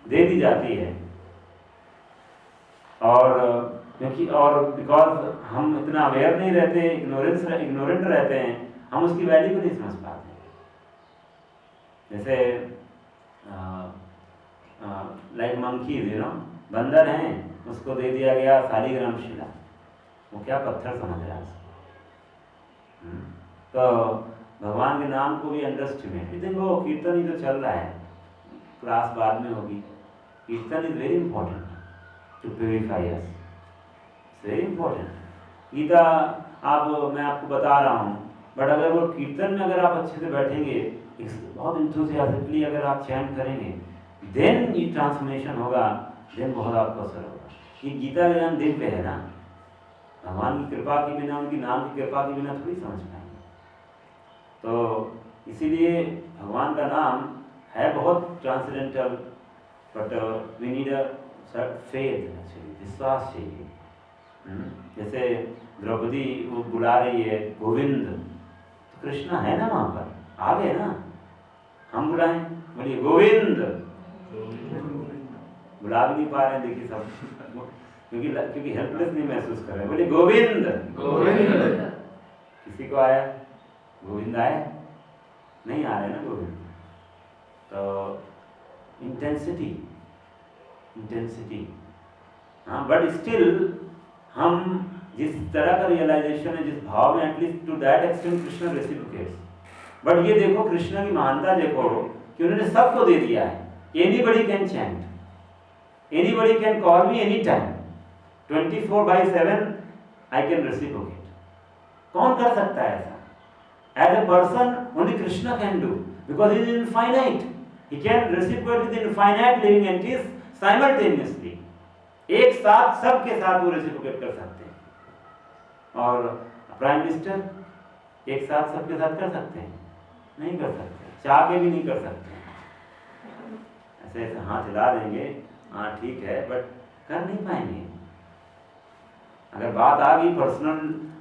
दे दी जाती है। और क्योंकि और बिकॉज हम इतना अवेयर नहीं रहते, इग्नोरेंट रहते हैं, हम उसकी वैल्यू को नहीं समझ पाते। जैसे लाइक मंकीज, बंदर हैं, उसको दे दिया गया शालिग्राम शिला, वो क्या पत्थर समझ रहा है उसको। तो भगवान के नाम को भी अंडरस्टिमेट। देखो कीर्तन ही तो चल रहा है, क्लास बाद में होगी। Kirtan is very important to purify us, very important. Gita मैं आपको बता रहा हूँ, बट अगर वो कीर्तन में अगर आप अच्छे से बैठेंगे, बहुत इंथुसियास्टिकली अगर आप चैंट करेंगे, देन ये ट्रांसफॉर्मेशन होगा, देन बहुत आपको असर होगा। ये गीता का ज्ञान दिव्य है ना, भगवान की कृपा के बिना, उनकी नाम की कृपा के बिना थोड़ी समझ पाएंगे। तो इसीलिए भगवान का नाम है बहुत transcendental, but we need a faith, actually विश्वास चाहिए। जैसे द्रौपदी वो बुला रही है गोविंद, तो कृष्णा है ना वहाँ पर, आ गए ना। हम बुलाएं, बोलिए गोविंद, बुला भी नहीं पा रहे हैं, देखिए सब, क्योंकि हेल्पलेस नहीं महसूस कर रहे हैं। बोलिए गोविंद, गोविंद। किसी को आया गोविंद? आया नहीं, आ रहे ना गोविंद। तो इंटेंसिटी, हाँ, बट स्टिल हम जिस तरह का रियलाइजेशन है, जिस भाव में, at least to that extent Krishna reciprocates. But ये देखो कृष्ण की महानता देखो कि उन्होंने सबको दे दिया है। Anybody can chant, anybody can call me any time, 24/7 I can reciprocate. कौन कर सकता है ऐसा? As a person only Krishna can do, because he is infinite. He can reciprocate with infinite living entities simultaneously. एक साथ सबके साथ वो रेसिप्रोकेट कर सकते हैं। और प्राइम मिनिस्टर एक साथ सबके साथ कर सकते हैं? नहीं कर सकते, चाह के भी नहीं कर सकते। ऐसे ऐसे हाथ हिला देंगे, हाँ ठीक है, बट कर नहीं पाएंगे। अगर बात आ गई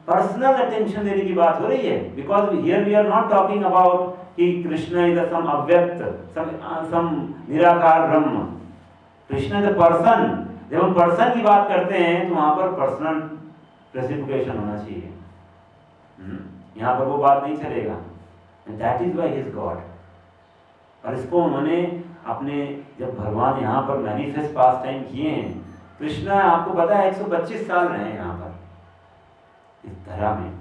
पर्सनल अटेंशन देने की बात हो रही है, because here we are not talking about कि कृष्ण इज सम अव्यक्त, सम निराकार ब्रह्म। Krishna is a person. जब हम पर्सन की बात करते हैं तो वहां पर पर्सनल रेसिप्रोकेशन होना चाहिए। यहाँ पर वो बात नहीं चलेगा, and that is why he is God. और इसको उन्होंने अपने, जब भगवान यहाँ पर मैनिफेस्ट पास टाइम किए हैं, कृष्ण आपको पता है 125 साल रहे हैं यहाँ पर इस धरा में।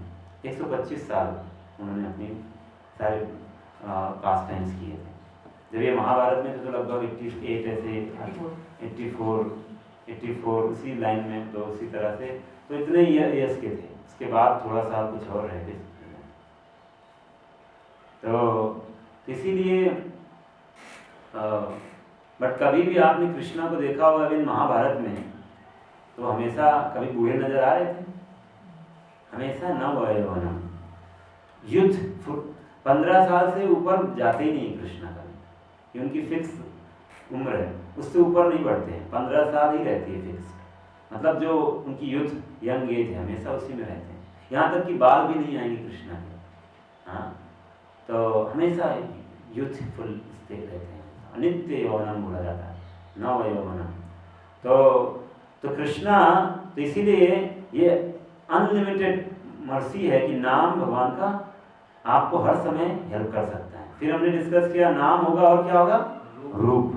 125 साल उन्होंने अपनी सारे पास टाइम्स किए थे। जब ये महाभारत में थे तो लगभग 88 ऐसे 84 उसी लाइन में, तो उसी तरह से तो इतने ईयर्स के थे। उसके बाद थोड़ा सा कुछ और रहे थे। तो इसीलिए बट कभी भी आपने कृष्णा को देखा होगा अभी महाभारत में, तो हमेशा कभी बूढ़े नजर आ रहे थे? हमेशा नवयौवनम, युद्ध 15 साल से ऊपर जाते ही नहीं कृष्णा कभी। ये उनकी फिक्स उम्र है, उससे ऊपर नहीं बढ़ते हैं, 15 साल ही रहती है फिक्स। मतलब जो उनकी युद्ध यंग एज है, हमेशा उसी में रहते हैं। यहाँ तक कि बाल भी नहीं आएंगे कृष्णा के। हाँ, तो हमेशा यूथफुल स्टेट रहते हैं। नित्य यौवनम बोला जाता है, नव यौवनम। तो कृष्णा, तो इसीलिए ये अनलिमिटेड मर्सी है कि नाम भगवान का आपको हर समय हेल्प कर सकता है। फिर हमने डिस्कस किया नाम होगा और क्या होगा? रूप।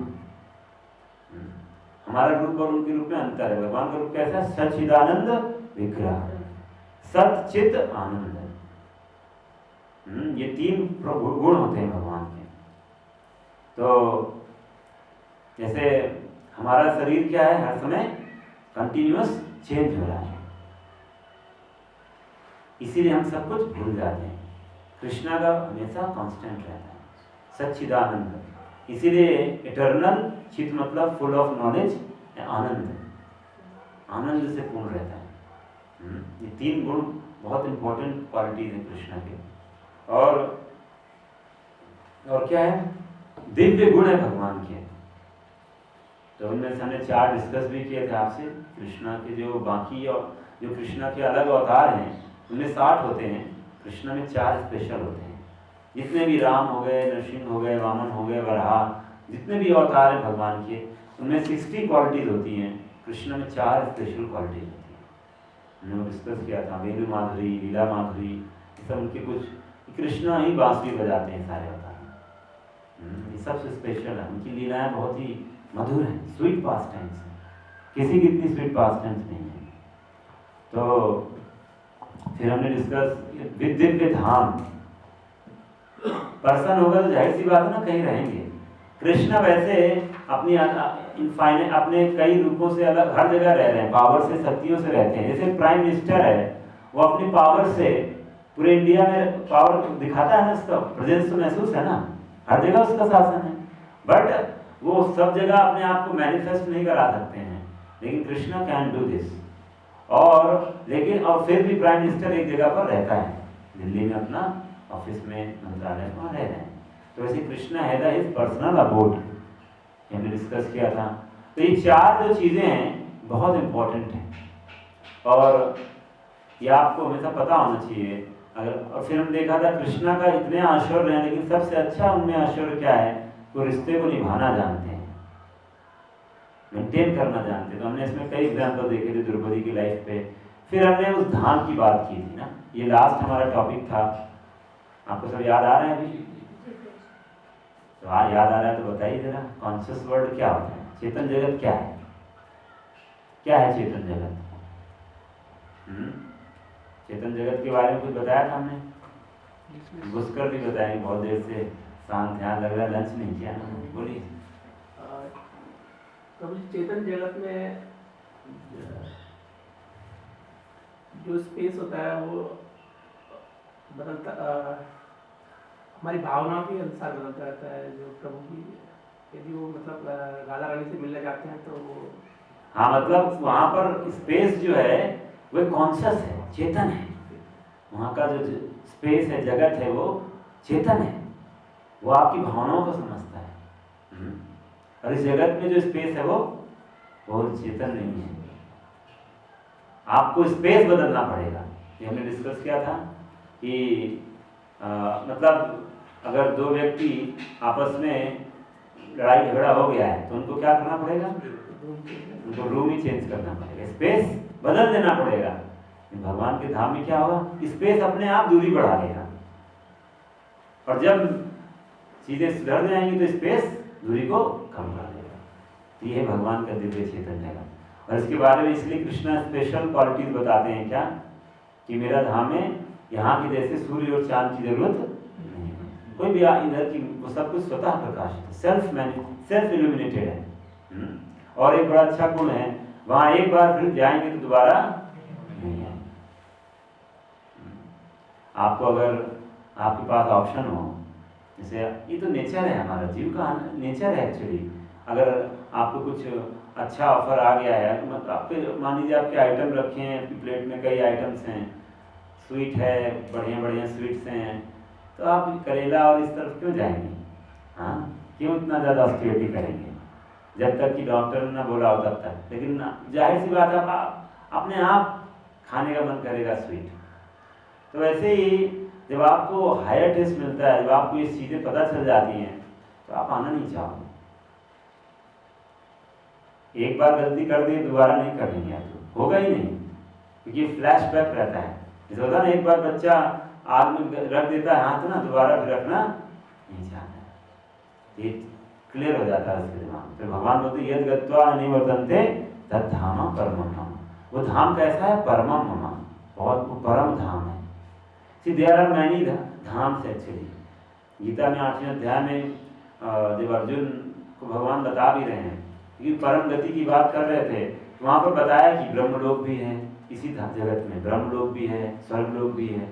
हमारा रूप और उनके रूप में अंतर है। भगवान का रूप कैसा है? सच्चिदानंद विग्रह, सत चित आनंद। ये 3 गुण होते हैं भगवान के। तो जैसे हमारा शरीर क्या है, हर समय कंटिन्यूअस चेंज हो रहा है, इसीलिए हम सब कुछ भूल जाते हैं। कृष्णा का हमेशा कांस्टेंट रहता है, सच्चिदानंद। इसीलिए इटर्नल, चित मतलब फुल ऑफ नॉलेज, आनंद, आनंद से पूर्ण रहता है। ये 3 गुण बहुत इंपॉर्टेंट क्वालिटीज हैं कृष्णा के। और क्या है? दिव्य गुण है भगवान के। तो उनमें से हमने 4 डिस्कस भी किए थे आपसे। कृष्णा के जो बाकी और जो कृष्णा के अलग अवतार हैं उनमें 60 होते हैं, कृष्णा में 4 स्पेशल होते हैं। जितने भी राम हो गए, नरसिंह हो गए, वामन हो गए, वराह, जितने भी अवतार हैं भगवान के, उनमें 60 क्वालिटीज होती हैं, कृष्ण में 4 स्पेशल क्वालिटीज होती हैं। हमने वो डिस्कस किया था, वेणु माधुरी, लीला माधुरी, ये सब उनके कुछ, कृष्णा ही बांसुरी बजाते हैं सारे अवतार में, ये सबसे स्पेशल है। उनकी लीलाएं बहुत ही मधुर हैं, स्वीट पास टाइम्स हैं, किसी की इतनी स्वीट पास टाइम्स नहीं है। तो फिर हमने डिस्कस दिव्य धाम, पर्सन होगा तो जाहिर सी बात है ना, कहीं रहेंगे। कृष्ण वैसे अपनी इनफाइनाइट अपने कई रूपों से अलग हर जगह रह रहे हैं, पावर से, शक्तियों से रहते हैं। जैसे प्राइम मिनिस्टर है, वो अपनी पावर से पूरे इंडिया में पावर दिखाता है ना, उसका प्रेजेंस तो महसूस है ना, हर जगह उसका शासन है। बट वो सब जगह अपने आप को मैनिफेस्ट नहीं करा सकते हैं, लेकिन कृष्ण कैन डू दिस। और लेकिन और फिर भी प्राइम मिनिस्टर एक जगह पर रहता है, दिल्ली में अपना ऑफिस में, मंत्रालय में रह रहे हैं। तो वैसे कृष्ण है द हिज पर्सनल अबोर्ड, हमने डिस्कस किया था। तो ये 4 जो चीज़ें हैं बहुत इम्पोर्टेंट हैं, और ये आपको हमेशा पता होना चाहिए। अगर और फिर हम देखा था कृष्णा का इतने ऐश्वर्य हैं, लेकिन सबसे अच्छा उनमें ऐश्वर्य क्या है, वो रिश्ते को निभाना जानते हैं, मेंटेन करना जानते हैं। तो हमने इसमें कई एग्जाम्पल देखे थे द्रौपदी की लाइफ पे। फिर हमने उस धाम की बात की थी ना, ये लास्ट हमारा टॉपिक था। आपको सब याद आ रहा है अभी? तो हाँ, याद आ रहा है तो बताइए जरा, कॉन्शियस वर्ल्ड क्या होता है, चेतन जगत क्या है, क्या है चेतन जगत? चेतन जगत के बारे में कुछ बताया था हमने, घुसकर भी बताएंगे, बहुत देर से शांत ध्यान लग रहा है, लंच नहीं किया ना, बोलिए। तो चेतन जगत में जो स्पेस होता है वो बदलता, हमारी भावनाओं के अनुसार बदलता रहता है। जो प्रभु की यदि वो मतलब राधा रानी से मिलने जाते हैं तो वो, हाँ, मतलब वहाँ पर स्पेस जो है वो कॉन्शियस है, चेतन है। वहाँ का जो स्पेस है, जगत है, वो चेतन है, वो आपकी भावनाओं को समझता है। और इस जगत में जो स्पेस है वो चेतन नहीं है। आपको स्पेस बदलना पड़ेगा। ये हमने डिस्कस किया था कि मतलब अगर 2 व्यक्ति आपस में लड़ाई झगड़ा हो गया है तो उनको क्या करना पड़ेगा, उनको रूम ही चेंज करना पड़ेगा, स्पेस बदल देना पड़ेगा। भगवान के धाम में क्या होगा, स्पेस अपने आप दूरी बढ़ा देगा, और जब चीजें सुधर जाएंगी तो स्पेस दूरी को कम कर देगा। तो ये है भगवान का दिव्य चेतन जगत। और इसके बारे में इसलिए कृष्णा स्पेशल क्वालिटीज बताते हैं क्या, कि मेरा धाम में यहाँ की जैसे सूर्य और चांद की जरूरत नहीं है, कोई भी इधर की वो सब कुछ स्वतः प्रकाशित है, सेल्फ इल्यूमिनेटेड है। और एक बड़ा अच्छा गुण है, वहाँ एक बार फिर जाएंगे तो दोबारा नहीं है। आपको अगर आपके पास ऑप्शन हो, जैसे ये तो नेचर है, हमारा जीव का नेचर है एक्चुअली। अगर आपको कुछ अच्छा ऑफर आ गया है, मतलब आपके मान लीजिए आपके आइटम रखे हैं, आपकी प्लेट में कई आइटम्स हैं, स्वीट है, बढ़िया बढ़िया स्वीट्स हैं, तो आप करेला और इस तरफ क्यों जाएंगे? हाँ, क्यों इतना ज़्यादा ऑस्टिरिटी करेंगे जब तक कि डॉक्टर ने ना बोला हो तब तक। लेकिन जाहिर सी बात है, आप अपने आप खाने का मन करेगा स्वीट। तो वैसे ही जब आपको हायर टेस्ट मिलता है, जब आपको ये चीज़ें पता चल जाती हैं, तो आप आना नहीं चाहोगे। एक बार गलती कर दी दोबारा नहीं करेंगे, आप होगा ही नहीं, क्योंकि फ्लैशबैक रहता है। जैसे होता है ना, एक बार बच्चा आग में रख देता है हाथ ना, दोबारा फिर रखना नहीं चाहता है, ये क्लियर हो जाता है उसके दिमाग में। तो भगवान बोलते यद गत्वा निवर्तन्ते तद धाम परमम मम। वो धाम कैसा है, परमम मम, बहुत परम धाम है। See there are many dhams actually. Gita में 8वें अध्याय में जब अर्जुन को भगवान बता भी रहे हैं, क्योंकि परम गति की बात कर रहे थे, तो वहाँ पर बताया कि ब्रह्मलोक भी है, इसी जगत में ब्रह्मलोक भी है, स्वर्गलोक भी है,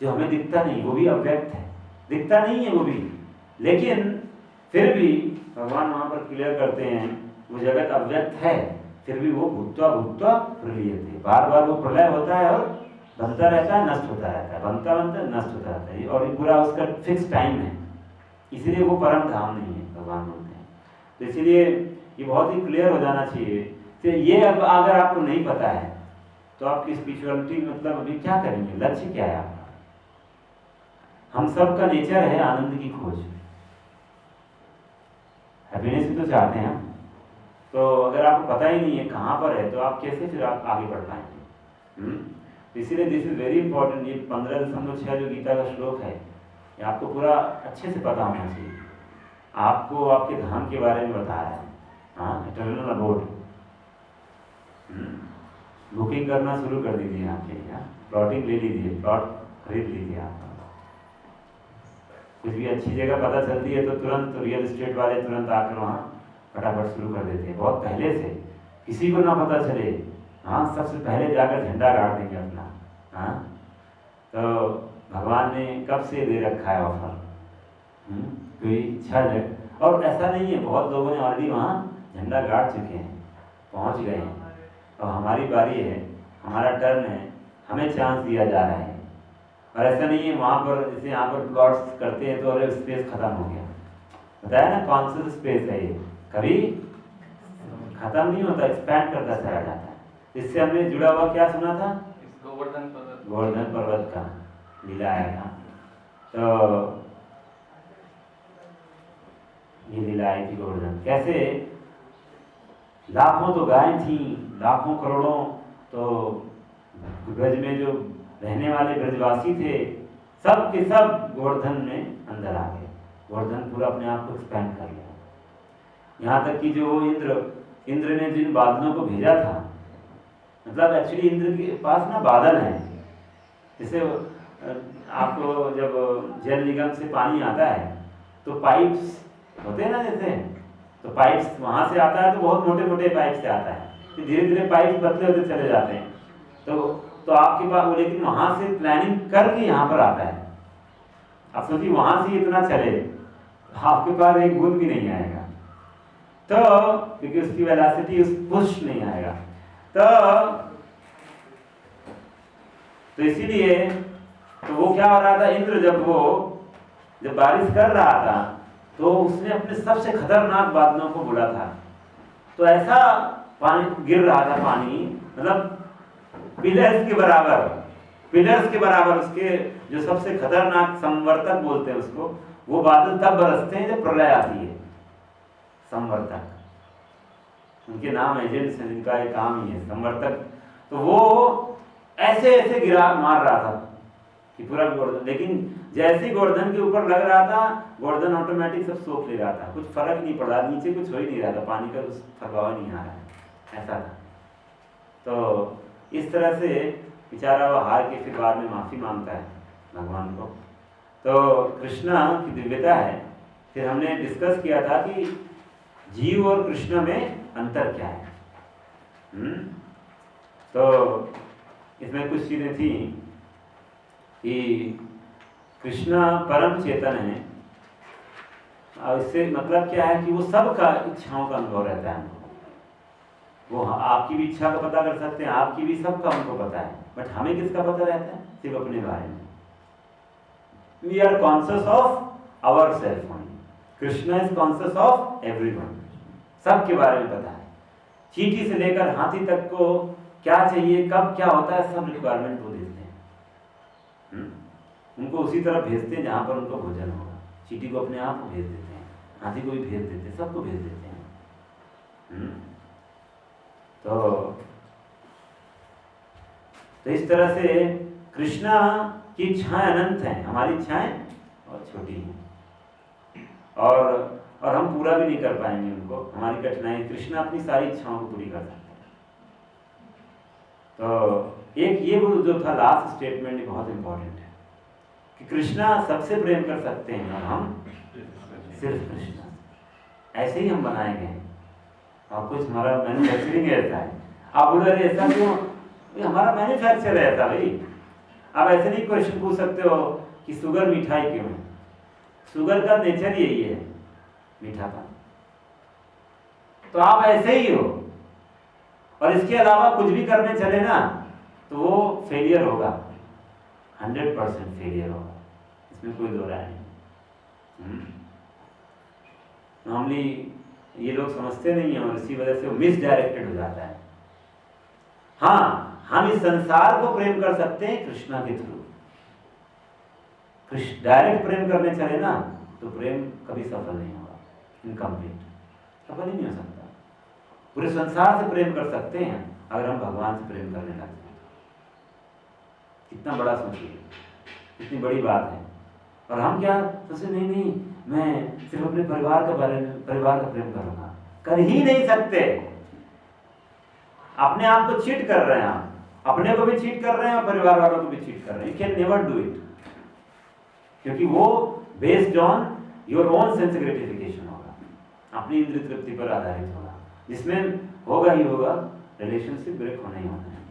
जो हमें दिखता नहीं, वो भी अव्यक्त है, दिखता नहीं है वो भी, लेकिन फिर भी भगवान वहाँ पर क्लियर करते हैं वो जगत अव्यक्त है, फिर भी वो भूत्वा भूत्वा प्रलीयते, बार बार वो प्रलय होता है और बनता रहता है, नष्ट होता रहता है, बनता बनता नष्ट होता रहता है, और ये पूरा उसका फिक्स टाइम है, इसीलिए वो परम धाम नहीं है, भगवान बोलते हैं। तो इसीलिए ये बहुत ही क्लियर हो जाना चाहिए। तो ये अब अगर आपको नहीं पता है तो आपकी स्पिरिचुअलिटी मतलब अभी क्या करेंगे, लक्ष्य क्या है आपका? हम सब का नेचर है आनंद की खोज, हैप्पीनेस भी तो चाहते हैं हम, तो अगर आपको पता ही नहीं है कहाँ पर है तो आप कैसे फिर आप आगे बढ़ पाएंगे। तो इसीलिए दिस इज वेरी इंपॉर्टेंट। ये 15.6 जो गीता का श्लोक है ये आपको पूरा अच्छे से पता होना चाहिए। आपको आपके धाम के बारे में बता रहा है, हाँ, इटर्नल अबोर्ड। बुकिंग करना शुरू कर दीजिए यहाँ के, प्लॉटिंग ले लीजिए, प्लॉट खरीद लीजिए आप। कुछ भी अच्छी जगह पता चलती है तो तुरंत रियल एस्टेट वाले तुरंत आकर वहाँ फटाफट शुरू कर देते हैं, बहुत पहले से, किसी को ना पता चले, हाँ, सबसे पहले जाकर झंडा गाड़ देंगे अपना। हाँ, तो भगवान ने कब से दे रखा है ऑफर, कोई इच्छा है। और ऐसा नहीं है, बहुत लोगों ने ऑलरेडी वहाँ झंडा गाड़ चुके हैं, पहुँच गए हैं, और हमारी बारी है, हमारा टर्न है, हमें चांस दिया जा रहा है। और ऐसा नहीं है वहाँ पर जैसे यहाँ पर प्लॉट्स करते हैं तो अरे स्पेस खत्म हो गया, बताया ना, कॉन्शियस स्पेस है ये, कभी खत्म नहीं होता, एक्सपैंड करता चला जाता है। इससे हमने जुड़ा हुआ क्या सुना था, गोवर्धन पर्वत का लीला आया था। तो ये लीला आई थी गोवर्धन, कैसे लाखों तो गायें थी, लाखों करोड़ों तो ब्रज में जो रहने वाले ब्रजवासी थे, सब के सब गोवर्धन में अंदर आ गए। गोवर्धन पूरा अपने आप को एक्सपैंड कर लिया। यहाँ तक कि जो इंद्र ने जिन बादलों को भेजा था, मतलब एक्चुअली इंद्र के पास ना बादल हैं, जैसे आपको जब जल निगम से पानी आता है तो पाइप्स होते हैं ना, जैसे तो पाइप्स वहाँ से आता है तो बहुत मोटे मोटे पाइप से आता है, फिर धीरे धीरे पाइप पतले होते चले जाते हैं। तो आपके पास, लेकिन वहाँ से प्लानिंग करके यहाँ पर आता है। आप सोचिए वहाँ से इतना चले, आपके पास एक बूंद भी नहीं आएगा, तो क्योंकि उसकी वेलोसिटी उस पुश नहीं आएगा। तो इसीलिए तो वो क्या हो रहा था, इंद्र जब बारिश कर रहा था तो उसने अपने सबसे खतरनाक बादलों को बोला था, तो ऐसा पानी गिर रहा था, पानी मतलब पिलर्स के बराबर उसके, जो सबसे खतरनाक संवर्तक बोलते हैं उसको, वो बादल तब बरसते हैं जब प्रलय आती है। संवर्तक, उनके नाम एजेंट्स हैं जिनका ये काम ही है, संवर्तक। तो वो ऐसे ऐसे गिरा मार रहा था कि पूरा गोवर्धन, लेकिन जैसे ही गोवर्धन के ऊपर लग रहा था, गोवर्धन ऑटोमेटिक सब सोख ले रहा था, कुछ फर्क नहीं पड़ा, नीचे कुछ हो ही नहीं रहा था, पानी का कुछ प्रभाव नहीं आ रहा है, ऐसा था। तो इस तरह से बेचारा वो हार के फिर बाद में माफ़ी मांगता है भगवान को। तो कृष्णा की दिव्यता है। फिर हमने डिस्कस किया था कि जीव और कृष्ण में अंतर क्या है। तो इसमें कुछ चीज़ें थी कि कृष्ण परम चेतन है, और इससे मतलब क्या है कि वो सबका इच्छाओं का अनुभव रहता है। वो आपकी भी इच्छा का पता कर सकते हैं, आपकी भी, सबका उनको पता है, बट हमें किसका पता रहता है, सिर्फ अपने बारे में। We are conscious of our self only, Krishna is conscious of everyone, सबके बारे में पता है। चींटी से लेकर हाथी तक को क्या चाहिए, कब क्या होता है, सब रिक्वायरमेंट वो देते हैं। उनको उसी तरफ भेजते हैं जहाँ पर उनको भोजन होगा। चींटी को अपने आप को भेज देते हैं, हाथी को भी भेज देते हैं, सबको भेज देते हैं। तो इस तरह से कृष्णा की इच्छाएं अनंत हैं, हमारी इच्छाएं बहुत छोटी हैं, और हम पूरा भी नहीं कर पाएंगे उनको, हमारी कठिनाई। कृष्णा अपनी सारी इच्छाओं को पूरी कर सकते हैं। तो एक ये जो था लास्ट स्टेटमेंट बहुत इंपॉर्टेंट है कि कृष्णा सबसे प्रेम कर सकते हैं और हम सिर्फ कृष्णा। ऐसे ही हम बनाए गए हैं, और कुछ हमारा मैन्युफैक्चरिंग ऐसा है। आप बोल रहे ऐसा क्यों, हमारा मैन्युफैक्चर है ऐसा भाई। आप ऐसे नहीं क्वेश्चन पूछ सकते हो कि शुगर मिठाई क्यों है। शुगर का नेचर यही है, मीठापन। तो आप ऐसे ही हो, और इसके अलावा कुछ भी करने चले ना तो वो फेलियर होगा, 100% फेलियर होगा, इसमें कोई दो राय नहीं। नॉर्मली ये लोग समझते नहीं हैं, और इसी वजह से वो मिसडायरेक्टेड हो जाता है। हाँ, हम इस संसार को प्रेम कर सकते हैं कृष्णा के थ्रू। कृष्ण डायरेक्ट प्रेम करने चले ना तो प्रेम कभी सफल नहीं होगा, इनकम्प्लीट, सफल ही नहीं हो सकता। पूरे संसार से प्रेम कर सकते हैं अगर हम भगवान से प्रेम करने लगते हैं। कितना बड़ा सोचिए, कितनी बड़ी बात है। और हम क्या सोचे, नहीं नहीं मैं सिर्फ अपने परिवार का प्रेम करूंगा। कर ही नहीं सकते। अपने आप को चीट कर रहे हैं आप, अपने को भी चीट कर रहे हैं और परिवार वालों को भी चीट कर रहे हैं। You can never do it, क्योंकि वो based on your own sense gratification होगा, अपनी इंद्रिय तृप्ति पर आधारित होगा, जिसमें होगा ही होगा रिलेशनशिप ब्रेक होना ही होना है,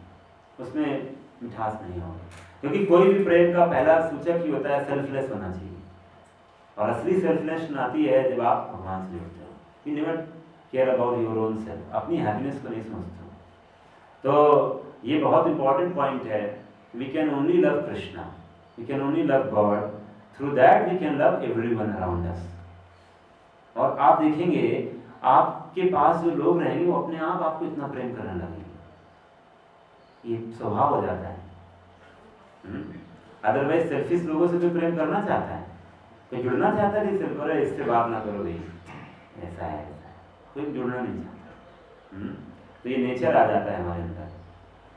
उसमें मिठास नहीं होगा। क्योंकि कोई भी प्रेम का पहला सूचक ही होता है सेल्फलेस होना चाहिए, और असली सेल्फलेस आती है जब आप भगवान से जुड़ते हो। You never care about your own self, अपनी हैप्पीनेस को नहीं समझते हो। तो ये बहुत इंपॉर्टेंट पॉइंट है। We can only love Krishna, we can only love God, through that we can love everyone around us. और आप देखेंगे आपके पास जो लोग रहेंगे वो अपने आप आपको इतना प्रेम करने लगेंगे, ये स्वभाव हो जाता है। अदरवाइज सेल्फिश लोगों से कोई प्रेम करना चाहता है, कोई जुड़ना चाहता है कि सिर्फ अरे इससे बात ना करो भाई, ऐसा है, कोई जुड़ना नहीं चाहता। तो ये नेचर आ जाता है हमारे अंदर।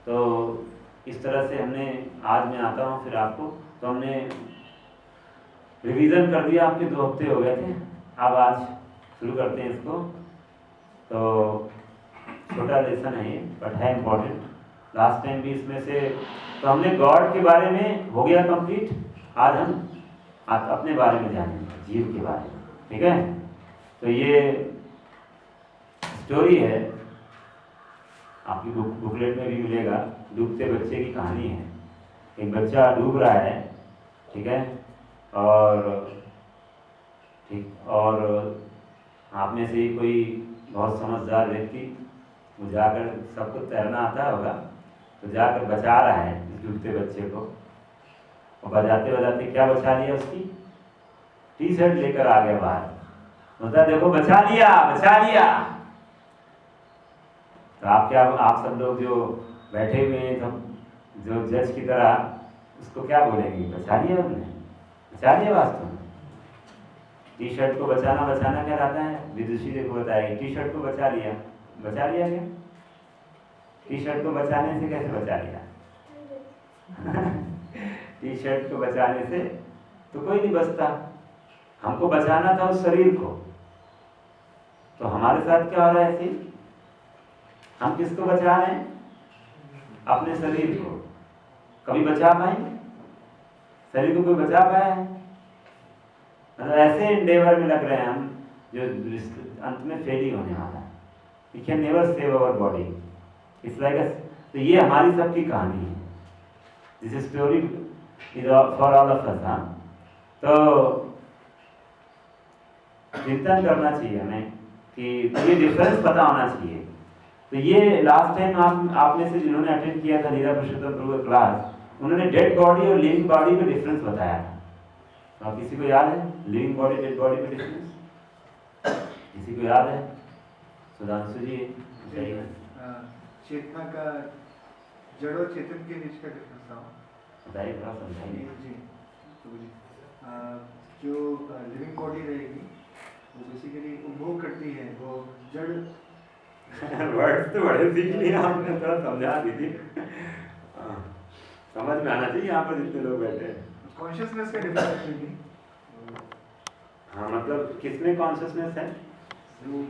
तो इस तरह से हमने, आज मैं आता हूँ फिर आपको, तो हमने रिवीजन कर दिया, आपके 2 हफ्ते हो गए थे, अब आज शुरू करते हैं इसको। तो छोटा लेसन है ये, बट है इम्पोर्टेंट। लास्ट टाइम भी इसमें से तो हमने गॉड के बारे में हो गया कंप्लीट। आज हम अपने बारे में जानेंगे, जीव के बारे में, ठीक है। तो ये स्टोरी है, आपकी बुकलेट में भी मिलेगा। डूबते बच्चे की कहानी है। एक बच्चा डूब रहा है, ठीक है, और आप में से ही कोई बहुत समझदार व्यक्ति वो जाकर, सबको तैरना आता होगा, तो जाकर बचा रहा है इस डूबते बच्चे को। और बजाते बजाते क्या बचा लिया, उसकी टी शर्ट लेकर आ गया बाहर, बोलता देखो बचा लिया बचा लिया। तो आप सब लोग जो बैठे हुए हैं, सब जो जज की तरह, उसको क्या बोलेंगे, बचा लिया हमने, बचा लिया वास्तव में। टी शर्ट को बचाना कहलाता है, विदुषी देखो बताएगी, टी शर्ट को बचा लिया क्या? टी शर्ट को बचाने से कैसे बचा लिया? टी शर्ट को बचाने से तो कोई नहीं बचता, हमको बचाना था उस शरीर को। तो हमारे साथ क्या हो रहा है ऐसे? हम किसको बचा रहे हैं? अपने शरीर को। कभी बचा पाएंगे? शरीर को कोई बचा पाया है? मतलब ऐसे इंडेवर में लग रहे हैं हम, जो अंत में फेल ही होने वाला है। We can never save our body, it's like तो ये हमारी सबकी कहानी है। This story is for all of us. तो चिंतन करना चाहिए हमें कि ये डिफरेंस पता होना चाहिए। तो ये लास्ट टाइम आप में से जिन्होंने अटेंड किया था लीला पुरुषोत्तम प्रभु का क्लास, उन्होंने डेड बॉडी और लिविंग बॉडी में डिफरेंस बताया था। तो किसी को याद है लिविंग बॉडी डेड बॉडी में डिफरेंस? किसी को याद है? सुधांशु जी बताइए। चेतना का जड़ और चेतन के बीच का डिफरेंस था, बताइए, थोड़ा समझाइए जी। तो जो लिविंग बॉडी रहेगी वो बेसिकली उपभोग करती है, वो जड़ वर्ड्स तो बड़े सीख लिए आपने, थोड़ा समझा दीजिए, समझ में आना चाहिए यहाँ पर जितने लोग बैठे हैं। कॉन्शियसनेस का डिफरेंस है। हाँ, मतलब किसमें कॉन्शियसनेस है? वो